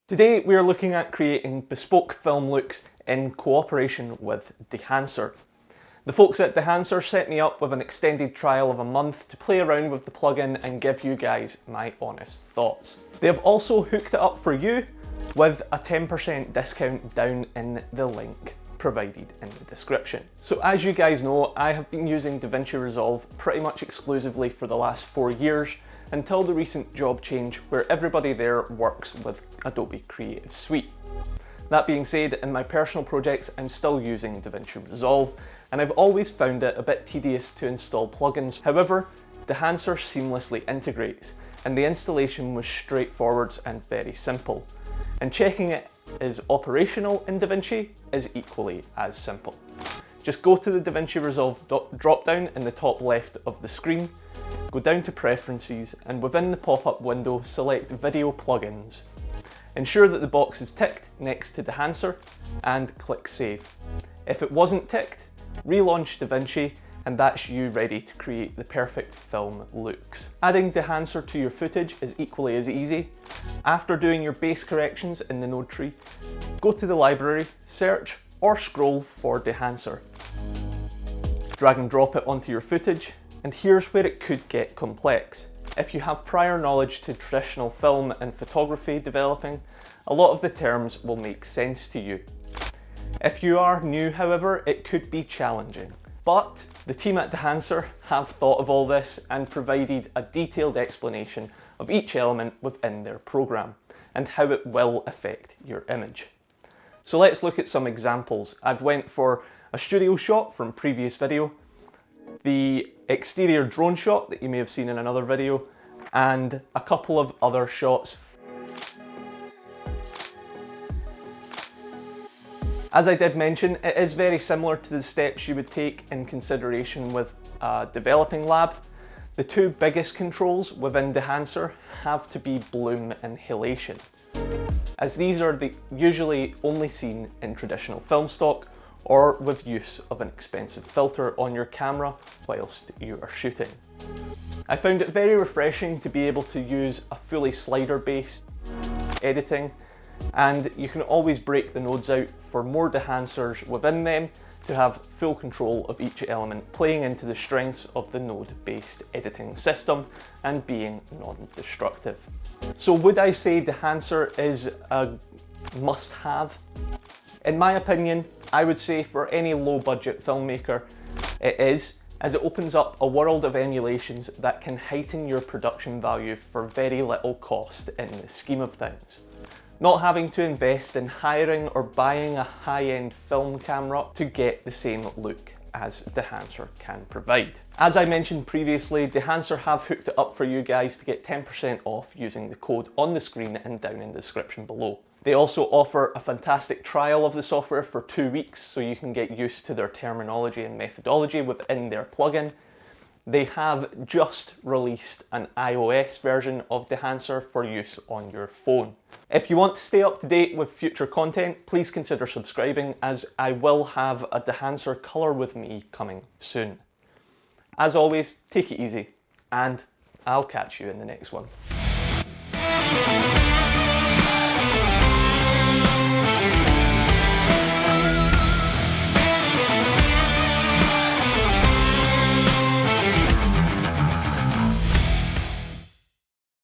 Today we are looking at creating bespoke film looks in cooperation with Dehancer. The folks at Dehancer set me up with an extended trial of a month to play around with the plugin and give you guys my honest thoughts. They have also hooked it up for you with a 10% discount down in the link provided in the description. So as you guys know, I have been using DaVinci Resolve pretty much exclusively for the last 4 years, until the recent job change where everybody there works with Adobe Creative Suite. That being said, in my personal projects I'm still using DaVinci Resolve, and I've always found it a bit tedious to install plugins. However, Dehancer seamlessly integrates, and the installation was straightforward and very simple. And checking it is operational in DaVinci is equally as simple. Just go to the DaVinci Resolve drop down in the top left of the screen, go down to Preferences, and within the pop-up window select Video Plugins. Ensure that the box is ticked next to Dehancer and click Save. If it wasn't ticked, relaunch DaVinci and that's you ready to create the perfect film looks. Adding Dehancer to your footage is equally as easy. After doing your base corrections in the node tree, go to the library, search or scroll for Dehancer. Drag and drop it onto your footage, and here's where it could get complex. If you have prior knowledge to traditional film and photography developing, a lot of the terms will make sense to you. If you are new, however, it could be challenging. But the team at Dehancer have thought of all this and provided a detailed explanation of each element within their program and how it will affect your image. So let's look at some examples. I've went for a studio shot from previous video, the exterior drone shot that you may have seen in another video, and a couple of other shots. As I did mention, it is very similar to the steps you would take in consideration with a developing lab. The two biggest controls within Dehancer have to be bloom and halation, as these are usually only seen in traditional film stock or with use of an expensive filter on your camera whilst you are shooting. I found it very refreshing to be able to use a fully slider-based editing, and you can always break the nodes out for more Dehancers within them to have full control of each element, playing into the strengths of the node-based editing system and being non-destructive. So would I say Dehancer is a must-have? In my opinion, I would say for any low-budget filmmaker it is, as it opens up a world of emulations that can heighten your production value for very little cost in the scheme of things. Not having to invest in hiring or buying a high-end film camera to get the same look as Dehancer can provide. As I mentioned previously, Dehancer have hooked it up for you guys to get 10% off using the code on the screen and down in the description below. They also offer a fantastic trial of the software for 2 weeks, so you can get used to their terminology and methodology within their plugin. They have just released an iOS version of Dehancer for use on your phone. If you want to stay up to date with future content, please consider subscribing, as I will have a Dehancer Color With Me coming soon. As always, take it easy, and I'll catch you in the next one.